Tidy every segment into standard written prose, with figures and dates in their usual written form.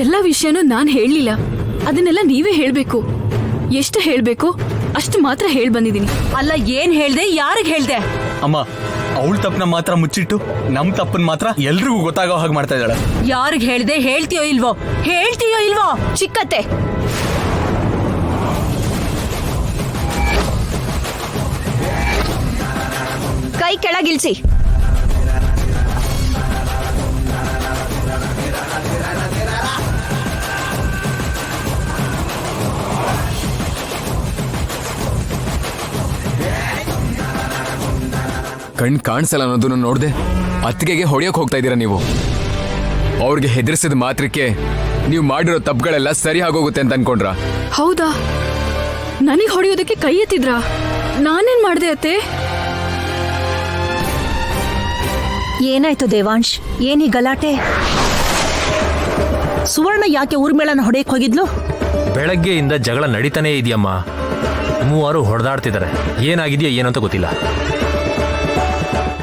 ಎಲ್ಲ ವಿಷಯನೂ ನಾನ್ ಹೇಳಲಿಲ್ಲ, ಅದನ್ನೆಲ್ಲ ನೀವೇ ಹೇಳ್ಬೇಕು. ಎಷ್ಟು ಹೇಳ್ಬೇಕು ಅಷ್ಟು ಮಾತ್ರ ಹೇಳ್ ಬಂದಿದ್ದೀನಿ. ಅಲ್ಲ, ಏನ್ ಹೇಳ್ದೆ, ಯಾರಿಗ್ ಹೇಳ್ದೆ? ಅಮ್ಮ, ಅವಳ ತಪ್ಪನ ಮಾತ್ರ ಮುಚ್ಚಿಟ್ಟು ನಮ್ ತಪ್ಪನ್ ಮಾತ್ರ ಎಲ್ರಿಗೂ ಗೊತ್ತಾಗೋ ಹಾಗೆ ಮಾಡ್ತಾ ಇದ್ದಾಳೆ. ಯಾರಿಗ್ ಹೇಳ್ದೆ? ಹೇಳ್ತೀಯೋ ಇಲ್ವೋ? ಹೇಳ್ತೀಯೋ ಇಲ್ವೋ? ಚಿಕ್ಕತ್ತೆ, ಕೈ ಕೆಳಗಿಳಿಸಿ. ಕಣ್ ಕಾಣಿಸಲ್ಲ ಅನ್ನೋದನ್ನ ನೋಡ್ದೆ ಅತ್ತಿಗೆಗೆ ಹೊಡೆಯೋಕ್ ಹೋಗ್ತಾ ಇದ್ದೀರಾ ನೀವು. ಅವ್ರಿಗೆ ಹೆದರ್ಸಿದ ಮಾತ್ರಕ್ಕೆ ನೀವು ಮಾಡಿರೋ ತಪ್ಪುಗಳೆಲ್ಲ ಸರಿ ಆಗೋಗುತ್ತೆ ಅಂತ ಅನ್ಕೊಂಡ್ರ? ಹೌದಾ? ನನಗ್ ಹೊಡೆಯೋದಕ್ಕೆ ಕೈ ಎತ್ತಿದ್ರಾ? ನಾನೇನ್ ಮಾಡ್ದೆ ಅತ್ತೆ? ಏನಾಯ್ತು ದೇವಾಂಶ್? ಏನಿ ಗಲಾಟೆ? ಸುವರ್ಣ ಯಾಕೆ ಊರ್ಮೇಳನ ಹೊಡೆಯಕ್ ಹೋಗಿದ್ಲು? ಬೆಳಗ್ಗೆಯಿಂದ ಜಗಳ ನಡೀತಾನೇ ಇದೆಯಮ್ಮ. ಮೂವರು ಹೊಡೆದಾಡ್ತಿದ್ದಾರೆ. ಏನಾಗಿದೆಯೋ ಏನಂತ ಗೊತ್ತಿಲ್ಲ.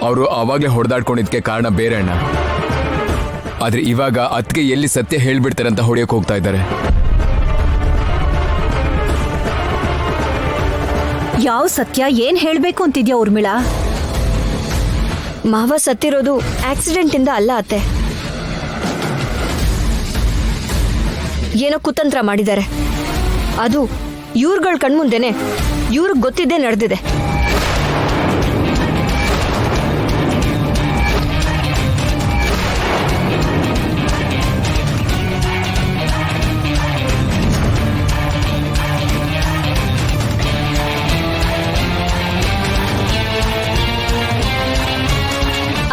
ಅವರು ಆವಾಗ್ಲೇ ಹೊಡೆದಾಡ್ಕೊಂಡಿದ್ಕೆ ಕಾರಣ ಬೇರೆ ಅಣ್ಣ. ಆದ್ರೆ ಇವಾಗ ಅತ್ತಿಗೆ ಎಲ್ಲಿ ಸತ್ಯ ಹೇಳ್ಬಿಡ್ತಾರೆ ಅಂತ ಹೊಡೆಯೋಕ್ ಹೋಗ್ತಾ ಇದ್ದಾರೆ. ಯಾವ ಸತ್ಯ? ಏನ್ ಹೇಳ್ಬೇಕು ಅಂತಿದ್ಯಾ ಊರ್ಮಿಳಾ? ಮಾವ ಸತ್ತಿರೋದು ಆಕ್ಸಿಡೆಂಟ್ ಇಂದ ಅಲ್ಲ ಅತ್ತೆ, ಏನೋ ಕುತಂತ್ರ ಮಾಡಿದ್ದಾರೆ. ಅದು ಇವ್ರುಗಳ ಕಣ್ಮುಂದೆನೆ ಇವ್ರಿಗೆ ಗೊತ್ತಿದ್ದೇ ನಡೆದಿದೆ.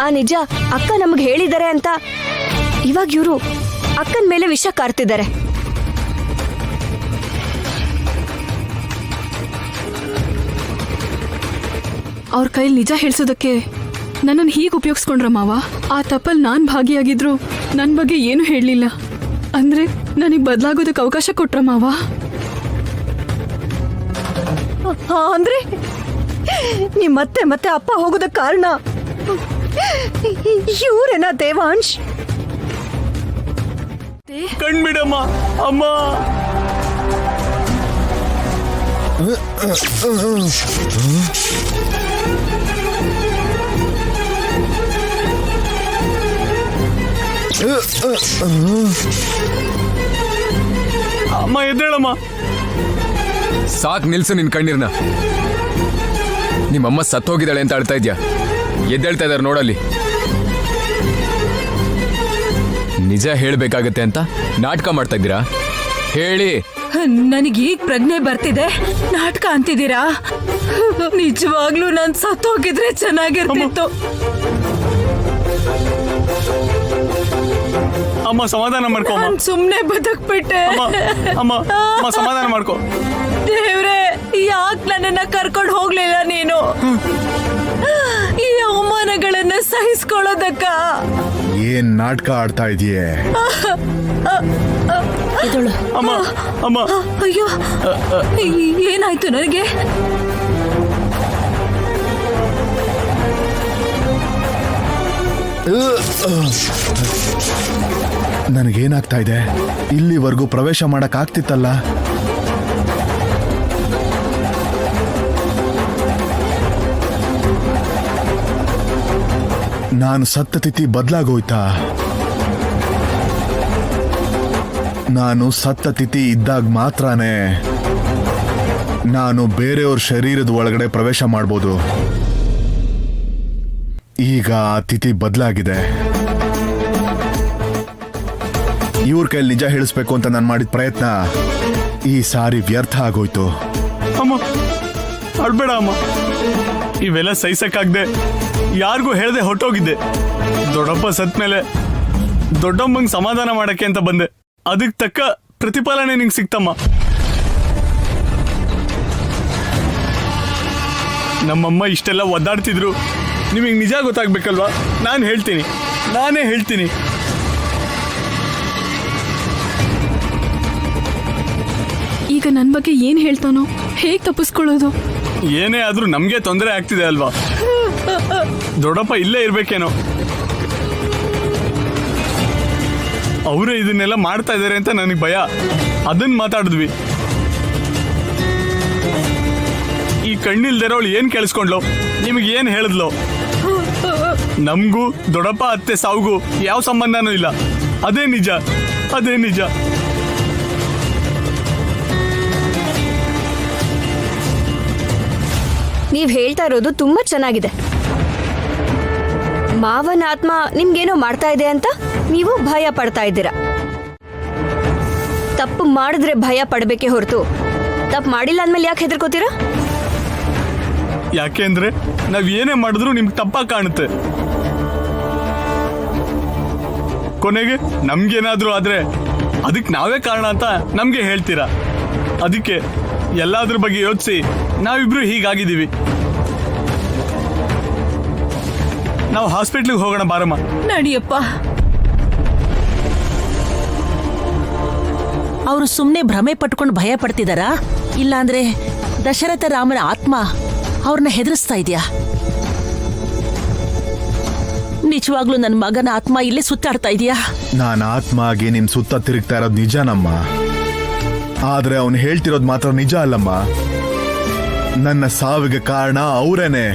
ಆ ನಿಜ ಅಕ್ಕ ನಮ್ಗೆ ಹೇಳಿದ್ದಾರೆ ಅಂತ ಇವಾಗ ಇವರು ಅಕ್ಕನ ಮೇಲೆ ವಿಷ ಕಾರ್ತಿದ್ದಾರೆ. ಅವ್ರ ಕೈಲಿ ನಿಜ ಹೇಳ್ಸೋದಕ್ಕೆ ನನ್ನನ್ನು ಹೀಗೆ ಉಪಯೋಗಿಸ್ಕೊಂಡ್ರ ಮಾವ. ಆ ತಪ್ಪಲ್ಲಿ ನಾನು ಭಾಗಿಯಾಗಿದ್ರು ನನ್ನ ಬಗ್ಗೆ ಏನು ಹೇಳಲಿಲ್ಲ ಅಂದ್ರೆ ನನಗೆ ಬದಲಾಗೋದಕ್ಕೆ ಅವಕಾಶ ಕೊಟ್ರ ಮಾವ. ಅಂದ್ರೆ ನಿಮ್ಮತ್ತೆ ಮತ್ತೆ ಅಪ್ಪ ಹೋಗೋದಕ್ಕೆ ಕಾರಣ ಇವ್ರೇನಾ ದೇವಾಂಶ್? ಕಣ್ಬಿಡಮ್ಮ ಅಮ್ಮ. ಅಮ್ಮ ಎದ್ದೇಳಮ್ಮ. ಸಾಕ್ ನಿಲ್ಸು ನಿನ್ ಕಣ್ಣೀರ್ನ. ನಿಮ್ಮಮ್ಮ ಸತ್ತೋಗಿದ್ದಾಳೆ ಅಂತ ಅಳ್ತಾ ಇದ್ಯಾ? ಎದ್ದೇಳ್ತಾ ಇದಾರೆ ನೋಡಲ್ಲಿ. ನಿಜ ಹೇಳ್ಬೇಕಾಗತ್ತೆ ಅಂತ ನಾಟಕ ಮಾಡ್ತಾ ಇದ್ದೀರಾ? ಹೇಳಿ. ನನಗೀಗ ಪ್ರಜ್ಞೆ ಬರ್ತಿದೆ. ನಾಟಕ ಅಂತಿದ್ದೀರಾ? ನಿಜವಾಗ್ಲೂ ನಾನ್ ಸತ್ತೋಗಿದ್ರೆ ಚೆನ್ನಾಗಿರ್ತಿತ್ತು. ಅಮ್ಮ ಸಮಾಧಾನ ಮಾಡ್ಕೊ. ನಾನ್ ಸುಮ್ನೆ ಬದುಕ್ಬಿಟ್ಟೆ. ಅಮ್ಮ ಸಮಾಧಾನ ಮಾಡ್ಕೊ. ದೇವ್ರೆ, ಯಾಕೆ ನನ್ನನ್ನ ಕರ್ಕೊಂಡು ಹೋಗ್ಲಿಲ್ಲ ನೀನು? ಈ ಅವಮಾನಗಳನ್ನ ಸಹಿಸ್ಕೊಳ್ಳೋದಕ್ಕ ಏನ್ ನಾಟಕ ಆಡ್ತಾ ಇದೆಯೇ? ಅಮ್ಮ ಅಯ್ಯೋ, ಏನಾಯ್ತು ನನಗೆ? ನನಗೇನಾಗ್ತಾ ಇದೆ? ಇಲ್ಲಿವರೆಗೂ ಪ್ರವೇಶ ಮಾಡಕ್ ಆಗ್ತಿತ್ತಲ್ಲ. ನಾನು ಸತ್ತ ತಿಥಿ ಬದಲಾಗೋಯ್ತಾ? ನಾನು ಸತ್ತ ತಿಥಿ ಇದ್ದಾಗ ಮಾತ್ರನೇ ನಾನು ಬೇರೆಯವ್ರ ಶರೀರದ ಒಳಗಡೆ ಪ್ರವೇಶ ಮಾಡ್ಬೋದು. ಈಗ ಆ ತಿಥಿ ಬದಲಾಗಿದೆ. ಇವ್ರ ಕೈಲಿ ನಿಜ ಹೇಳಿಸ್ಬೇಕು ಅಂತ ನಾನು ಮಾಡಿದ ಪ್ರಯತ್ನ ಈ ಸಾರಿ ವ್ಯರ್ಥ ಆಗೋಯ್ತು. ಅಮ್ಮ ಅಳ್ಬೇಡ ಅಮ್ಮ. ಇವೆಲ್ಲ ಸಹಿಸಕ್ಕಾಗ್ದೆ ಯಾರಿಗೂ ಹೇಳ್ದೆ ಹೊಟ್ಟೋಗಿದ್ದೆ. ದೊಡ್ಡಪ್ಪ ಸತ್ ಮೇಲೆ ದೊಡ್ಡಮ್ಮಂಗ್ ಸಮಾಧಾನ ಮಾಡಕ್ಕೆ ಅಂತ ಬಂದೆ. ಅದಕ್ಕೆ ತಕ್ಕ ಪ್ರತಿಫಲನೆ ನಿಂಗೆ ಸಿಕ್ತಮ್ಮ. ನಮ್ಮಮ್ಮ ಇಷ್ಟೆಲ್ಲ ಒದ್ದಾಡ್ತಿದ್ರು, ನಿಮಗೆ ನಿಜ ಗೊತ್ತಾಗ್ಬೇಕಲ್ವಾ? ನಾನೇ ಹೇಳ್ತೀನಿ. ಈಗ ನನ್ನ ಬಗ್ಗೆ ಏನ್ ಹೇಳ್ತಾನೋ, ಹೇಗೆ ತಪ್ಪಿಸ್ಕೊಳ್ಳೋದು? ಏನೇ ಆದ್ರೂ ನಮ್ಗೆ ತೊಂದರೆ ಆಗ್ತಿದೆ ಅಲ್ವಾ? ದೊಡ್ಡಪ್ಪ ಇಲ್ಲೇ ಇರ್ಬೇಕೇನೋ. ಅವರೇ ಇದನ್ನೆಲ್ಲ ಮಾಡ್ತಾ ಇದ್ದಾರೆ ಅಂತ ನನಗೆ ಭಯ. ಅದನ್ನ ಮಾತಾಡಿದ್ವಿ. ಈ ಕಣ್ಣಿಲ್ದಿರೋಳು ಏನ್ ಕೇಳಿಸ್ಕೊಂಡ್ಲು, ನಿಮಗೆ ಏನ್ ಹೇಳಿದ್ಲು? ನಮಗೂ ದೊಡ್ಡಪ್ಪ ಅತ್ತೆ ಸಾವುಗೂ ಯಾವ ಸಂಬಂಧನೂ ಇಲ್ಲ. ಅದೇ ನಿಜ, ಅದೇ ನಿಜ. ನೀವ್ ಹೇಳ್ತಾ ಇರೋದು ತುಂಬಾ ಚೆನ್ನಾಗಿದೆ. ಮಾವನ ಆತ್ಮ ನಿಮ್ಗೇನೋ ಮಾಡ್ತಾ ಇದೆ ಅಂತ ನೀವು ಭಯ ಪಡ್ತಾ ಇದ್ದೀರಾ. ತಪ್ಪು ಮಾಡಿದ್ರೆ ಭಯ ಪಡ್ಬೇಕೆ ಹೊರತು ತಪ್ಪು ಮಾಡಿಲ್ಲ ಅಂದ್ಮೇಲೆ ಯಾಕೆ ಹೆದರ್ಕೋತೀರಾ? ಯಾಕೆ ಅಂದ್ರೆ ನಾವ್ ಏನೇ ಮಾಡಿದ್ರು ನಿಮ್ಗೆ ತಪ್ಪಾಗಿ ಕಾಣುತ್ತೆ. ಕೊನೆಗೆ ನಮ್ಗೇನಾದ್ರೂ ಆದ್ರೆ ಅದಕ್ಕೆ ನಾವೇ ಕಾರಣ ಅಂತ ನಮ್ಗೆ ಹೇಳ್ತೀರಾ. ಅದಕ್ಕೆ ಎಲ್ಲಾದ್ರ ಬಗ್ಗೆ ಯೋಚಿಸಿ ನಾವಿಬ್ರು ಹೀಗಾಗಿದ್ದೀವಿ. ನಾವು ಹಾಸ್ಪಿಟ್ಲಿಗೆ ಹೋಗೋಣ ಬಾರಮ್ಮ. ನಡಿಯಪ್ಪ. ಅವರು ಸುಮ್ಮನೆ ಭ್ರಮೆ ಪಟ್ಕೊಂಡು ಭಯ ಪಡ್ತಿದಾರಾ? ಇಲ್ಲಾಂದ್ರೆ ದಶರಥ ರಾಮನ ಆತ್ಮ ಅವ್ರನ್ನ ಹೆದರಿಸ್ತಾ ಇದೆಯಾ? ನಿಜವಾಗ್ಲೂ ನನ್ನ ಮಗನ ಆತ್ಮ ಇಲ್ಲೇ ಸುತ್ತಾಡ್ತಾ ಇದೆಯಾ? ನಾನು ಆತ್ಮ ಆಗಿ ನಿಮ್ ಸುತ್ತ ತಿರುಗ್ತಾ ಇರೋದು ನಿಜನಮ್ಮ. ಆದ್ರೆ ಅವನು ಹೇಳ್ತಿರೋದು ಮಾತ್ರ ನಿಜ ಅಲ್ಲಮ್ಮ. ನನ್ನ ಸಾವಿಗೆ ಕಾರಣ ಅವರೇನೆ.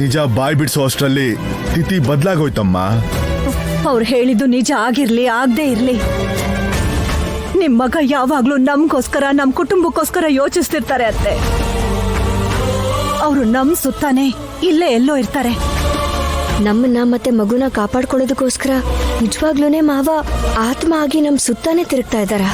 ನಿಜ ಬಾಯ್ ಬಿಡಿಸೋ ಅಷ್ಟರಲ್ಲಿ ತಿಥಿ ಬದಲಾಗೋಯ್ತಮ್ಮ. ಅವ್ರು ಹೇಳಿದ್ದು ನಿಜ ಆಗಿರ್ಲಿ ಆಗದೆ ಇರ್ಲಿ, ನಿಮ್ ಮಗ ಯಾವಾಗ್ಲೂ ನಮ್ಗೋಸ್ಕರ ನಮ್ ಕುಟುಂಬಕ್ಕೋಸ್ಕರ ಯೋಚಿಸ್ತಿರ್ತಾರೆ ಅತ್ತೆ. ಅವರು ನಮ್ ಸುತ್ತಾನೆ ಇಲ್ಲೇ ಎಲ್ಲೋ ಇರ್ತಾರೆ. ನಮ್ಮನ್ನ ಮತ್ತೆ ಮಗುನ ಕಾಪಾಡ್ಕೊಳ್ಳೋದಕ್ಕೋಸ್ಕರ ನಿಜವಾಗ್ಲೂನೇ ಮಾವ ಆತ್ಮ ಆಗಿ ನಮ್ ಸುತ್ತಾನೆ ತಿರುಗ್ತಾ ಇದ್ದಾರಾ?